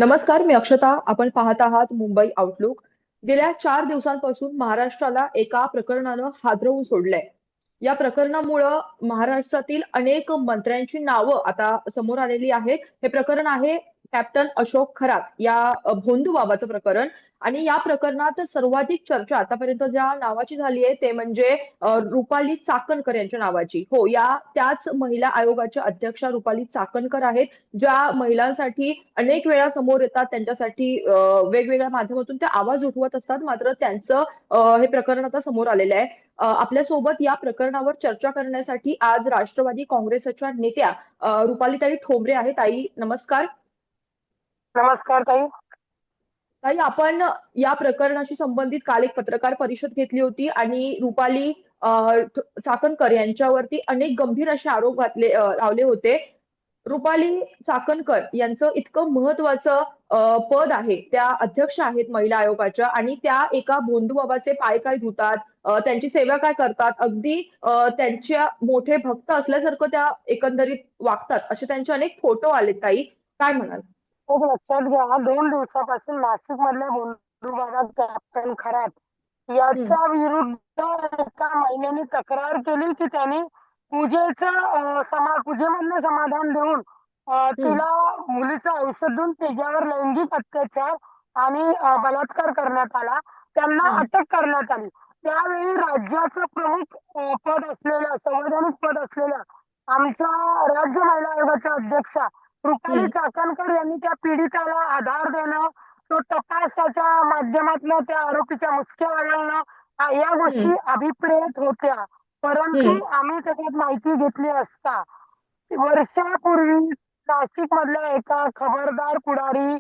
नमस्कार, मी अक्षता. आपण पाहत आहात मुंबई आउटलुक. गेल्या 4 दिवसांपासून महाराष्ट्राला एका प्रकरणानं हादरवून सोडलंय. या प्रकरणामुळं महाराष्ट्रातील अनेक मंत्र्यांची नावं आता समोर आलेली आहेत. हे प्रकरण आहे कॅप्टन अशोक खरात या भोंदू बाबाचं प्रकरण. आणि या प्रकरणात सर्वाधिक चर्चा आतापर्यंत ज्या नावाची झाली आहे ते म्हणजे रुपाली चाकणकर यांच्या नावाची. हो, या त्याच महिला आयोगाच्या अध्यक्षा रुपाली चाकणकर आहेत, ज्या महिलांसाठी अनेक वेळा समोर येतात, त्यांच्यासाठी वेगवेगळ्या माध्यमातून ते आवाज उठवत असतात. मात्र त्यांचं हे प्रकरण आता समोर आलेलं आहे. आपल्यासोबत या प्रकरणावर चर्चा करण्यासाठी आज राष्ट्रवादी काँग्रेसच्या नेत्या रुपालीताई ठोंबरे आहेत. ताई, नमस्कार. नमस्कार ताई. ताई, आपण या प्रकरणाशी संबंधित काल एक पत्रकार परिषद घेतली होती आणि रुपाली चाकणकर यांच्यावरती अनेक गंभीर असे आरोप लावले होते. रुपाली चाकणकर यांचं इतकं महत्वाचं पद आहे, त्या अध्यक्ष आहेत महिला आयोगाच्या, आणि त्या एका भोंदूबाबाचे पाय काय धुतात, त्यांची सेवा काय करतात, अगदी त्यांच्या मोठे भक्त असल्यासारखं त्या एकंदरीत वागतात, असे त्यांचे अनेक फोटो आले. ताई, काय म्हणाल? एक लक्षात घ्या, 2 दिवसापासून नाशिक मधल्या बोंडूबाबा कॅप्टन खरात हम्म. याच्या विरुद्ध एका महिलेने तक्रार केली की त्यांनी पूजेमधलं समाधान देऊन हम्म. तिला मुलीचं औषध देऊन तिच्यावर लैंगिक अत्याचार आणि बलात्कार करण्यात आला. त्यांना हम्म. अटक करण्यात आली. त्यावेळी राज्याचं प्रमुख पद असलेल्या, संवैधानिक पद असलेल्या आमच्या राज्य महिला आयोगाच्या अध्यक्षा रुपाली हम्म. चाकणकर यांनी त्या पीडिताला आधार देणं, तो तपासाच्या माध्यमातून त्या आरोपीच्या मुसक्या आवळणं, या हम्म. गोष्टी अभिप्रेत होत्या. परंतु हम्म. आम्ही त्याच्यात माहिती घेतली असता वर्षापूर्वी नाशिक मधल्या एका खबरदार पुढारी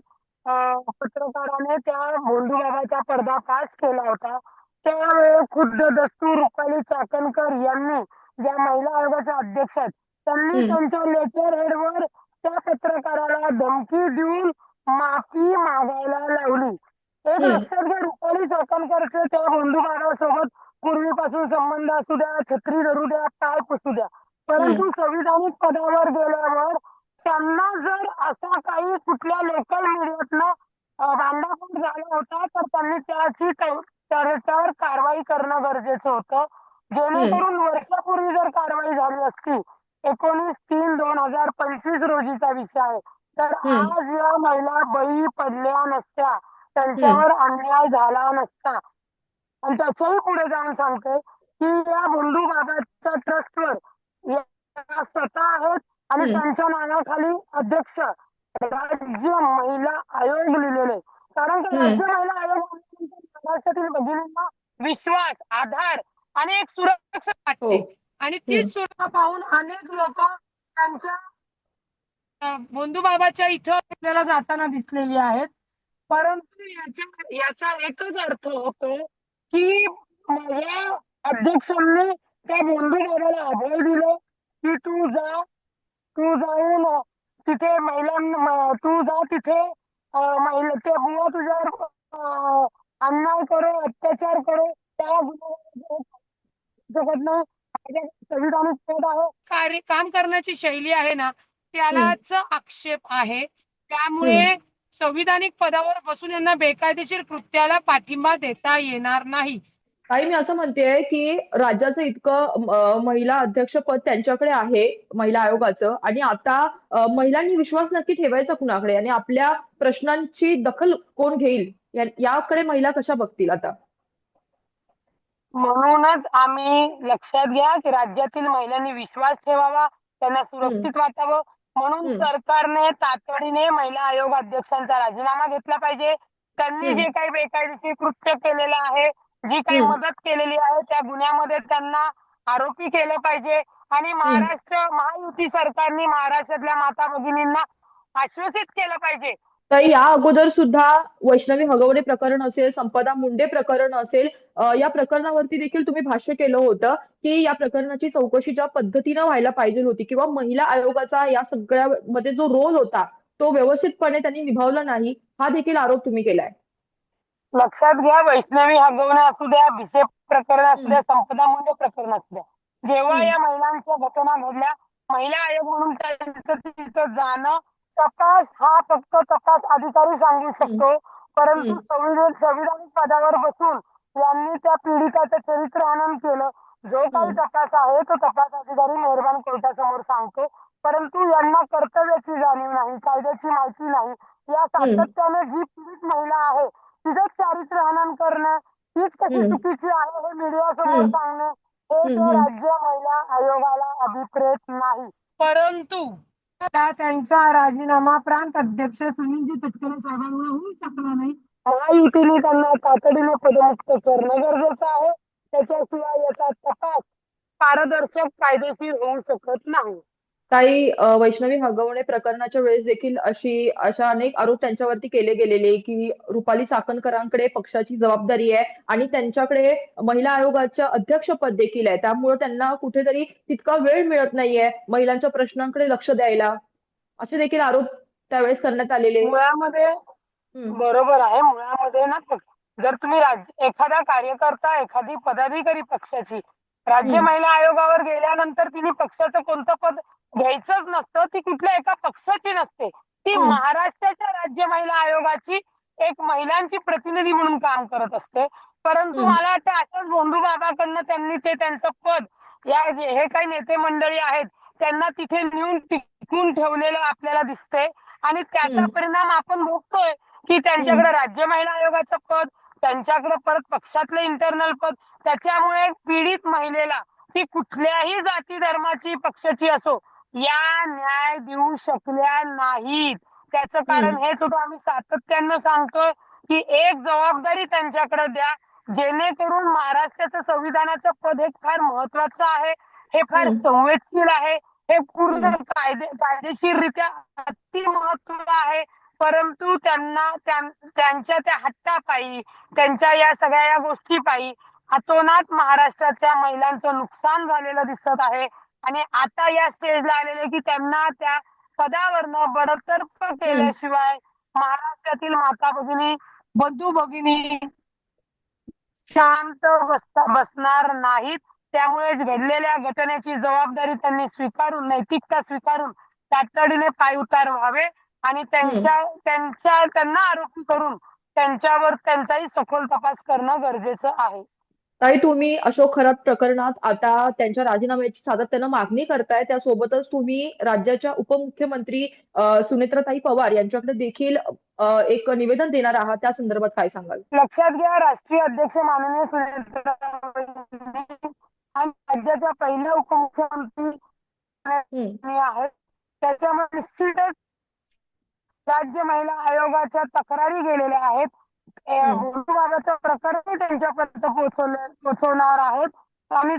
पत्रकाराने त्या भोंदूबाबाचा पर्दाफाश केला होता. त्यावेळी खुद्द दस्तूर रुपाली चाकणकर यांनी, ज्या महिला आयोगाच्या अध्यक्ष आहेत, त्यांनी हम्म. त्यांच्या लेटर हेडवर त्या पत्रकाराला धमकी देऊन माफी मागायला लावली. एक हम्म. लक्षात घ्या, रुपाली चाकणकरचे त्या बंधुबाबासोबत पूर्वीपासून संबंध असू द्या, छत्री धरू द्या, पाय पुसू द्या, हम्म. परंतु संविधानिक पदावर गेल्यावर त्यांना जर असा काही कुठल्या लोकल मीडियातनं भांडाफोड झाला होता तर त्यांनी त्याच्यावर कारवाई करणं गरजेचं होतं. हम्म. जेणेकरून वर्षापूर्वी जर कारवाई झाली असती, 19/3/2025 रोजीचा विषय आहे, तर हम्म. आज या महिला बळी पडल्या नसत्या, हम्म. त्यांच्यावर अन्याय झाला नसता. आणि त्याच्याही पुढे जाऊन सांगते की या बंधू बाबाच्या ट्रस्टवर या स्वतः आहेत आणि हम्म. त्यांच्या नावाखाली अध्यक्ष राज्य महिला आयोग लिहिलेले. कारण की हम्म. राज्य महिला आयोग महाराष्ट्रातील भगिनींना विश्वास, आधार आणि एक सुरक्षा हो. वाटते. आणि हम्म. तीच सुरक्षा पाहून अनेक लोक त्यांच्या बंधुबाबाच्या इथं आपल्याला जाताना दिसलेली आहेत. परंतु याचा एकच अर्थ होतो की या अध्यक्षांनी त्या बंधुबाबाला अभय दिलं की तू जाऊन तिथे तू जा तिथे महिला ते बुवा तुझ्यावर अन्याय करो, अत्याचार करो, त्या गुन्ह्याकडनं संविधानिक पद आहे, काम करण्याची शैली आहे ना, हम्म. त्यालाच आक्षेप आहे. हम्म. त्यामुळे संविधानिक पदावर बसून यांना बेकायदेशीर कृत्याला पाठिंबा देता येणार नाही. ताई, मी असं म्हणतेय की राज्याचं इतकं महिला अध्यक्षपद त्यांच्याकडे आहे, महिला आयोगाचं, आणि आता महिलांनी विश्वास नक्की ठेवायचा कुणाकडे, आणि आपल्या प्रश्नांची दखल कोण घेईल, याकडे महिला कशा बघतील आता? म्हणूनच आम्ही लक्षात घ्या की राज्यातील महिलांनी विश्वास ठेवावा, त्यांना हम्म. सुरक्षित वाटावं. म्हणून हम्म. सरकारने तातडीने महिला आयोग अध्यक्षांचा राजीनामा घेतला पाहिजे. त्यांनी हम्म. जे काही बेकायदेशीर कृत्य केलेलं आहे, जी काही हम्म. मदत केलेली आहे, त्या गुन्ह्यामध्ये त्यांना आरोपी केलं पाहिजे. आणि हम्म. महायुती सरकारने महाराष्ट्रातल्या माता भगिनींना आश्वासित केलं पाहिजे. तर या अगोदर सुद्धा वैष्णवी हगवणे प्रकरण असेल, संपदा मुंडे प्रकरण असेल, या प्रकरणावरती देखील तुम्ही भाष्य केलं होतं की या प्रकरणाची चौकशी ज्या पद्धतीनं व्हायला पाहिजे होती, किंवा महिला आयोगाचा या सगळ्यामध्ये जो रोल होता तो व्यवस्थितपणे त्यांनी निभावला नाही, हा देखील आरोप तुम्ही केलाय. लक्षात घ्या, वैष्णवी हगवणे असू द्या, भिसे प्रकरण असू हम्म. द्या, संपदा मुंडे प्रकरण असू द्या, जेव्हा हम्म. या महिलांच्या घटना घडल्या, महिला आयोग म्हणून त्यांचं तिथं जाणं, तपास हा फक्त तपास अधिकारी सांगू शकतो, परंतु हम्म, संविधानिक पदावर बसून यांनी त्या पीडिताचं चरित्र हनन केलं. जो काही हम्म, तपास आहे तो तपास अधिकारी मेहरबान कोर्टासमोर सांगतो, परंतु यांना कर्तव्याची जाणीव नाही, कायद्याची माहिती नाही. या हम्म, सातत्याने जी पीडित महिला आहे तिचं चारित्र्य हनन करणं, हीच कशी हम्म, चुकीची आहे हे मीडिया समोर हम्म, सांगणे, हे हम्म, ते हम्म. राज्य महिला आयोगाला अभिप्रेत नाही. परंतु आता त्यांचा राजीनामा प्रांत अध्यक्ष सुनीलजी तटकरे साहेबांना होऊ शकला नाही. महायुतीने त्यांना तातडीने पदमुक्त करणं गरजेचं आहे. त्याच्याशिवाय याचा तपास पारदर्शक कायदेशीर होऊ शकत नाही. ताई, वैष्णवी हगवणे प्रकरणाच्या वेळेस देखील अशा अनेक आरोप त्यांच्यावरती केले गेलेले की रुपाली चाकणकरांकडे पक्षाची जबाबदारी आहे आणि त्यांच्याकडे महिला आयोगाचं अध्यक्षपद देखील आहे, त्यामुळे त्यांना कुठेतरी तितका वेळ मिळत नाहीये महिलांच्या प्रश्नांकडे लक्ष द्यायला, असे देखील आरोप त्यावेळेस करण्यात आलेले. मुळामध्ये हम्म, बरोबर आहे. मुळामध्ये ना जर तुम्ही एखादा कार्यकर्ता, एखादी पदाधिकारी पक्षाची राज्य हम्म, महिला आयोगावर गेल्यानंतर तिने पक्षाचं कोणतं पद घ्यायचंच नसतं, ती कुठल्या एका पक्षाची नसते, ती हम्म, महाराष्ट्राच्या राज्य महिला आयोगाची एक महिलांची प्रतिनिधी म्हणून काम करत असते. परंतु हम्म, मला वाटतं अशाच भोंदूबाबाकडनं त्यांनी ते त्यांचं पद, हे काही नेते मंडळी आहेत त्यांना तिथे नेऊन टिकवून ठेवलेलं आपल्याला दिसतंय आणि त्याचा हम्म, परिणाम आपण भोगतोय की हम्म, त्यांच्याकडे राज्य महिला आयोगाचं पद, त्यांच्याकडे परत पक्षातलं इंटरनल पद. त्याच्यामुळे पीडित महिलेला ती कुठल्याही जाती धर्माची पक्षाची असो या न्याय देऊ शकल्या नाहीत. त्याचं कारण हम्म, हेच होतं, आम्ही सातत्यानं सांगतोय की एक जबाबदारी त्यांच्याकडे द्या, जेणेकरून महाराष्ट्राचं संविधानाचं पद हे फार महत्वाचं आहे, हे फार हम्म, संवेदनशील आहे, हे पूर्ण हम्म, कायदेशीररित्या अति महत्व आहे. परंतु त्यांना त्यांच्या त्या हट्टापायी, त्यांच्या या सगळ्या या गोष्टीपायी अतोनात महाराष्ट्राच्या महिलांचं नुकसान झालेलं दिसत आहे आणि आता या स्टेजला आलेले की त्यांना त्या पदावरनं बडतर्फ हम्म. केल्याशिवाय महाराष्ट्रातील माता भगिनी, बंधू भगिनी शांत बसणार नाहीत. त्यामुळे घडलेल्या घटनेची जबाबदारी त्यांनी स्वीकारून, नैतिकता स्वीकारून तातडीने पायउतार व्हावे आणि हम्म. त्यांना आरोपी करून त्यांच्यावर त्यांचाही सखोल तपास करणं गरजेचं आहे. ताई, तुम्ही अशोक खरात प्रकरणात आता त्यांच्या राजीनाम्याची सातत्यानं मागणी करताय, त्यासोबतच तुम्ही राज्याच्या उपमुख्यमंत्री सुनेत्राताई पवार यांच्याकडे देखील एक निवेदन देणार आहात, त्या संदर्भात काय सांगाल? लक्षात घ्या, राष्ट्रीय अध्यक्ष माननीय सुनेत्राताई आणि राज्याच्या पहिल्या उपमुख्यमंत्री हम्म, आहेत. त्याच्यामुळे निश्चितच राज्य महिला आयोगाच्या तक्रारी गेलेल्या आहेत. हम्म, भोंदूबाबाचं प्रकरण त्यांच्यापर्यंत पोहोचवणार आहोत आणि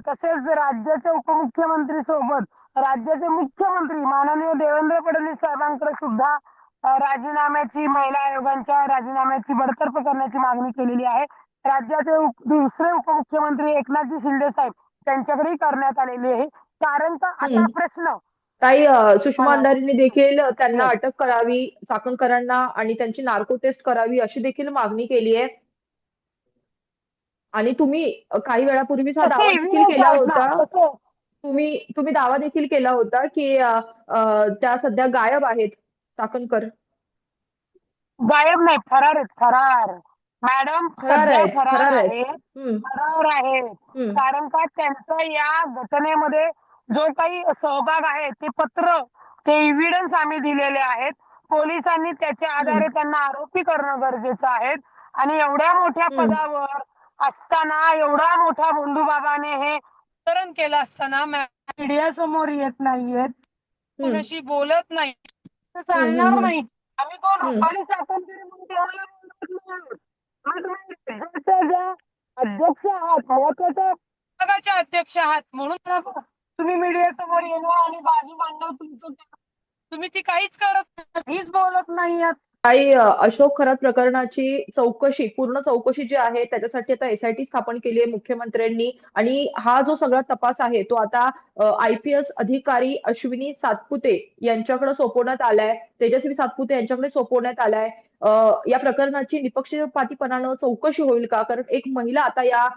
तसेच राज्याच्या उपमुख्यमंत्री सोबत राज्याचे मुख्यमंत्री माननीय देवेंद्र फडणवीस साहेबांकडे सुद्धा राजीनाम्याची, महिला आयोगांच्या राजीनाम्याची बडतर्फ करण्याची मागणी केलेली आहे. राज्याचे दुसरे उपमुख्यमंत्री एकनाथजी शिंदे साहेब त्यांच्याकडेही करण्यात आलेली आहे. कारण का आता हम्म. प्रश्न ताई, सुषमा मला अंधारेंनी देखील त्यांना येस अटक करावी, चाकणकरांना आणि त्यांची नार्को टेस्ट करावी अशी देखील मागणी केली आहे. आणि तुम्ही काही वेळापूर्वीच हा तसे दावा देखील एव्हिडन्स केला आहेत ना, होता. तसं तुम्ही दावा देखील केला होता की त्या सध्या गायब आहेत, चाकणकर. गायब नाही, फरार आहेत, फरार. मॅडम फरार सध्या आहेत, फरार फरार आहेत. आहेत, हम्म, फरार आहेत. हम्म, कारण का त्यांचा या घटनेमध्ये जो काही सहभाग आहे ते पत्र, ते एव्हिडन्स आम्ही दिलेले आहेत. पोलिसांनी त्याच्या हम्म, आधारे त्यांना आरोपी करणं गरजेचं आहे आणि एवढ्या मोठ्या हम्म, पदावर असताना, एवढा मोठा भोंदूबाबाने हे प्रकरण केलं असताना मीडिया समोर येत नाहीयेत, हम्म, कोणाशी बोलत नाही, तर हम्म, चालणार हम्म, नाही. आम्ही कोण हम्म. रुपाली चाकणकर म्हणून कोणाला बोलत नाही. आम्ही तुम्ही राज्याच्या ज्या अध्यक्ष आहात, महत्वाच्या विभागाचे अध्यक्ष आहात, म्हणून तुम्ही मीडिया समोर येणं आणि बाजू मांडणं तुमचं, तुम्ही ती काहीच करत नाही, काहीच बोलत नाहीयेत. ताई, अशोक खरात प्रकरणाची चौकशी, पूर्ण चौकशी जी आहे त्याच्यासाठी आता एसआयटी स्थापन केली आहे मुख्यमंत्र्यांनी, आणि हा जो सगळा तपास आहे तो आता IPS अधिकारी अश्विनी सातपुते यांच्याकडे सोपवण्यात आलाय, तेजस्वी सातपुते यांच्याकडे सोपवण्यात आलाय. या प्रकरणाची निपक्षपातीपणानं चौकशी होईल का? कारण एक महिला आता या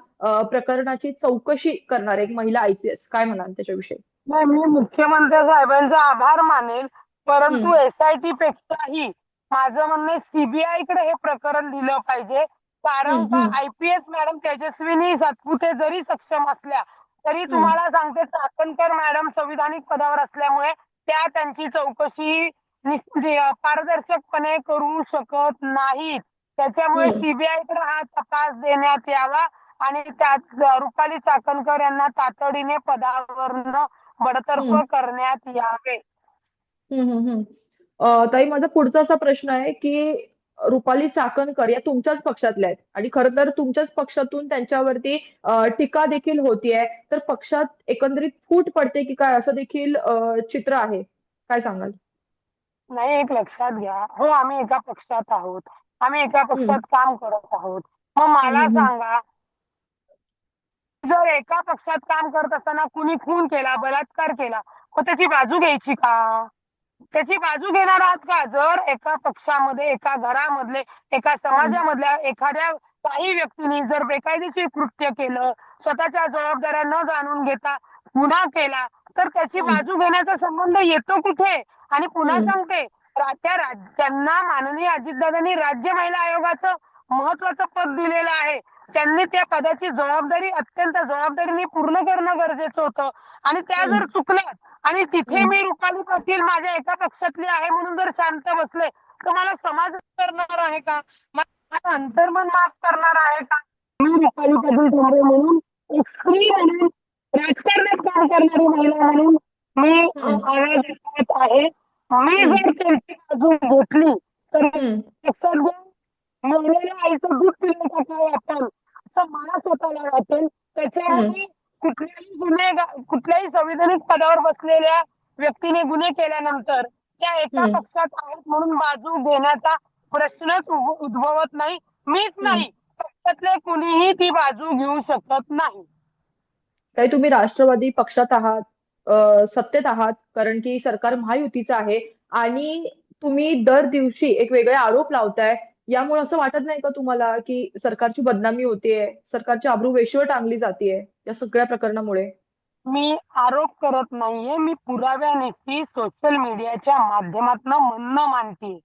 प्रकरणाची चौकशी करणार आहे, एक महिला IPS. काय म्हणाल त्याच्याविषयी? नाही, मी मुख्यमंत्री साहेबांचा आभार मानेल, परंतु हम्म एसआयटी पेक्षाही माझं म्हणणं सीबीआय कडे हे प्रकरण दिलं पाहिजे. कारण का हम्म आयपीएस मॅडम तेजस्विनी सातपुते जरी सक्षम असल्या तरी हम्म तुम्हाला सांगते, चाकणकर मॅडम संविधानिक पदावर असल्यामुळे त्या त्यांची चौकशी पारदर्शकपणे करू शकत नाहीत. त्याच्यामुळे हम्म सीबीआय कडे हा तपास देण्यात यावा आणि त्यात रुपाली चाकणकर यांना तातडीने पदावरनं बडतर्फ हम्म करण्यात यावे. हम्म. ताई, माझा पुढचा असा प्रश्न आहे की रुपाली चाकणकर या तुमच्याच पक्षातल्या आहेत आणि खरं तर तुमच्याच पक्षातून त्यांच्यावरती टीका देखील होतीये. तर पक्षात एकंदरीत फूट पडते की काय असं देखील चित्र आहे. काय सांगाल? नाही, एक लक्षात घ्या. हो, आम्ही एका पक्षात आहोत. आम्ही एका हम्म पक्षात काम करत आहोत. मग मला हम्म सांगा, जर एका पक्षात काम करत असताना कुणी खून केला, बलात्कार केला, मग त्याची बाजू घ्यायची का? त्याची बाजू घेणार आहात का? जर एका पक्षामध्ये, एका घरामधले, एका हम्म समाजामधल्या एखाद्या काही व्यक्तींनी जर बेकायदेशीर कृत्य केलं, स्वतःच्या जबाबदाऱ्या न जाणून घेता गुन्हा केला, तर त्याची हम्म बाजू घेण्याचा संबंध येतो कुठे? आणि पुन्हा हम्म सांगते, त्यांना माननीय अजितदादांनी राज्य महिला आयोगाचं महत्वाचं पद दिलेलं आहे. त्यांनी त्या पदाची जबाबदारी अत्यंत जबाबदारीने पूर्ण करणं गरजेचं होतं. आणि त्या हम्म जर चुकल्या आणि तिथे हम्म मी रुपाली पाटील माझ्या एका पक्षातली आहे म्हणून जर शांत बसले, तर मला समाज करणार आहे का? मला अंतर्मन माफ करणार आहे का? मी रुपाली पाटील ठोंबरे म्हणून, एक स्त्री म्हणून, राजकारणात काम करणारी महिला म्हणून मी हम्म आवाज उठवत आहे. मी हम्म जर त्यांची बाजू घेतली तर हम्म लक्षात घ्या, मरलेल्या आईचं दूध पिऊन टाकावं आपण, असं मला स्वतःला वाटेल. हम्म त्याच्यामुळे कुठल्याही संविधानिक पदावर बसलेल्या व्यक्तीने गुन्हे केल्यानंतर त्या एका हम्म पक्षात आहेत म्हणून बाजू घेण्याचा प्रश्नच उद्भवत नाही. मीच हम्म. नाही, पक्षातले कुणीही ती बाजू घेऊ शकत नाही. ताई, तुम्ही राष्ट्रवादी पक्षात आहात, सत्तेत आहात, कारण की सरकार महायुतीचं आहे आणि तुम्ही दर दिवशी एक वेगळे आरोप लावताय. यामुळे असं वाटत नाही का तुम्हाला की सरकारची बदनामी होतीये, सरकारची अब्रू वेशीवर टांगली जातीये या सगळ्या प्रकरणामुळे? मी आरोप करत नाहीये, मी पुराव्यानिशी सोशल मीडियाच्या माध्यमातून म्हणणं मांडते.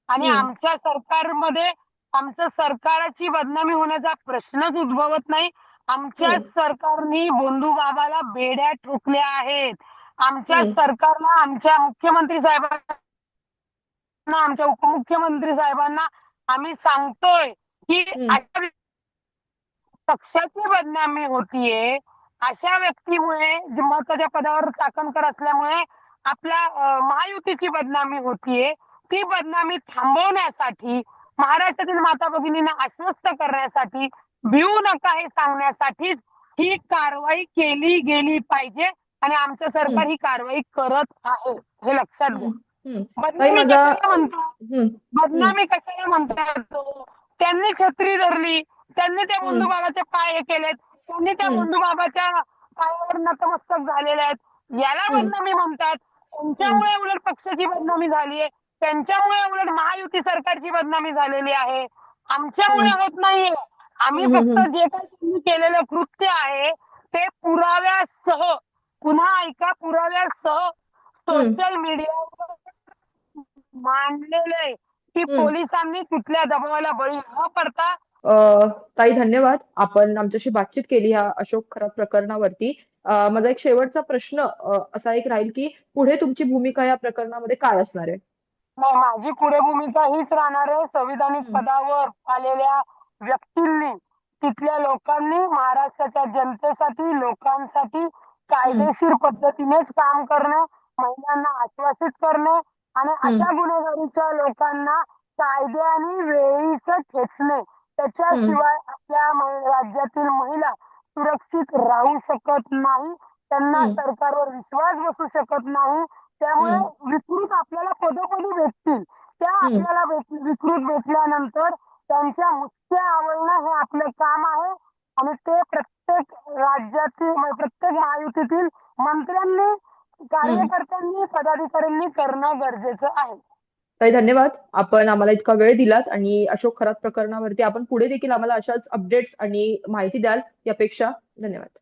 आणि हम्म आमच्या सरकारमध्ये आमच्या सरकारची बदनामी होण्याचा प्रश्नच उद्भवत नाही. आमच्या हम्म सरकारने बोंधू बाबाला बेड्या ठोकल्या आहेत. आमच्या हम्म सरकारला, आमच्या मुख्यमंत्री साहेबांना, आमच्या उपमुख्यमंत्री साहेबांना आम्ही सांगतोय की हम्म अशा पक्षाची बदनामी होतीये. अशा व्यक्तीमुळे जे महत्वाच्या पदावर चाकणकर असल्यामुळे आपल्या महायुतीची बदनामी होतीये. ती बदनामी थांबवण्यासाठी, महाराष्ट्रातील माता भगिनींना आश्वस्त करण्यासाठी, भिवू नका हे सांगण्यासाठीच ही कारवाई केली गेली पाहिजे आणि आमचं हम्म सरकार ही कारवाई करत आहे. हे लक्षात घ्या. हम्म हम्म. ताई, बदनामी माझा कशाला म्हणतात? हम्म हम्म बदनामी कशाला म्हणतात तो? त्यांनी छत्री धरली, त्यांनी त्या हम्म बंधुबाबाचे पाय हे केलेत, त्यांनी त्या हम्म बंधुबाबाच्या पायावर नतमस्तक झालेले आहेत. याला हम्म बदनामी म्हणतात. हम्म त्यांच्यामुळे उलट पक्षाची बदनामी झालीये. त्यांच्यामुळे उलट महायुती सरकारची बदनामी झालेली आहे. आमच्यामुळे हम्म होत नाहीये. आम्ही फक्त हम्म जे काही त्यांनी केलेलं कृत्य आहे ते पुराव्यासह, पुन्हा ऐका, पुराव्यासह हम्म सोशल मीडियावर मांडलेलं आहे की हम्म. पोलिसांनी कुठल्या दबावाला बळी न पडता. अ, ताई, धन्यवाद. आपण आमच्याशी बातचीत केली ह्या अशोक खरात प्रकरणावरती. माझा एक शेवटचा प्रश्न असा एक राहील की पुढे तुमची भूमिका या प्रकरणामध्ये काय असणार आहे? नाही, माझी पुढे भूमिका हीच राहणार आहे. संविधानिक हम्म पदावर आलेल्या व्यक्तींनी, तिथल्या लोकांनी महाराष्ट्राच्या जनतेसाठी, लोकांसाठी हम्म कायदेशीर पद्धतीनेच काम करणे, महिलांना आश्वासित करणे आणि हम्म अशा गुन्हेगारीच्या लोकांना कायद्याने वेळीच खेचणे. हम्म त्याच्याशिवाय आपल्या राज्यातील महिला सुरक्षित राहू शकत नाही. त्यांना हम्म सरकारवर विश्वास बसू शकत नाही. त्यामुळे हम्म विकृत आपल्याला पदोपदी भेटतील. त्या हम्म आपल्याला विकृत भेटल्यानंतर त्यांच्या मुसक्या आवळणं हे आपलं काम आहे आणि ते प्रत्येक राज्यातील, प्रत्येक महायुतीतील मंत्र्यांनी, हम्म. कार्यकर्त्यांनी, पदाधिकाऱ्यांनी करणं गरजेचं आहे. ताई, धन्यवाद. आपण आम्हाला इतका वेळ दिलात आणि अशोक खरात प्रकरणावरती आपण पुढे देखील आम्हाला अशाच अपडेट्स आणि माहिती द्याल यापेक्षा धन्यवाद.